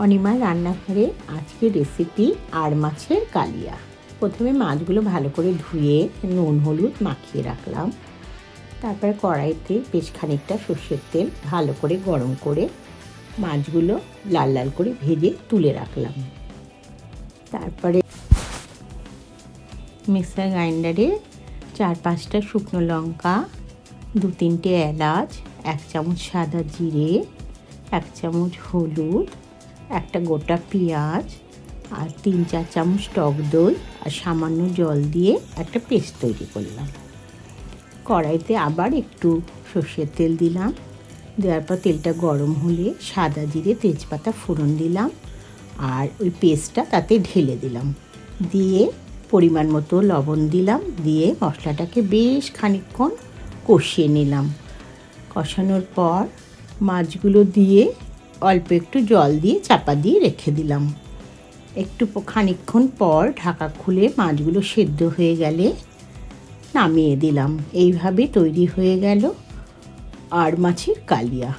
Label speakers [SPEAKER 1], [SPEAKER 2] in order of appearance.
[SPEAKER 1] অনিমার রান্নাঘরে আজকের রেসিপি আর মাছের কালিয়া। প্রথমে মাছগুলো ভালো করে ধুয়ে নুন হলুদ মাখিয়ে রাখলাম। তারপরে কড়াইতে বেশ খানিকটা সর্ষের তেল ভালো করে গরম করে মাছগুলো লাল লাল করে ভেজে তুলে রাখলাম। তারপরে মিক্সার গ্রাইন্ডারে 4-5টা শুকনো লঙ্কা, 2-3টে এলাচ, 1 চামচ সাদা জিরে, 1 চামচ হলুদ, একটা গোটা পেঁয়াজ আর 3-4 চামচ টক দই আর সামান্য জল দিয়ে একটা পেস্ট তৈরি করলাম। কড়াইতে আবার একটু সর্ষের তেল দিলাম। দেওয়ার পর তেলটা গরম হলে সাদা জিরে তেজপাতা ফোড়ন দিলাম আর ওই পেস্টটা তাতে ঢেলে দিলাম। দিয়ে পরিমাণ মতো লবণ দিলাম, দিয়ে মশলাটাকে বেশ খানিকক্ষণ কষিয়ে নিলাম। কষানোর পর মাছগুলো দিয়ে অল্প একটু জল দিয়ে চাপা দিয়ে রেখে দিলাম। একটু খানিকক্ষণ পর ঢাকা খুলে মাছগুলো সেদ্ধ হয়ে গেলে নামিয়ে দিলাম। এইভাবে তৈরি হয়ে গেল আর মাছের কালিয়া।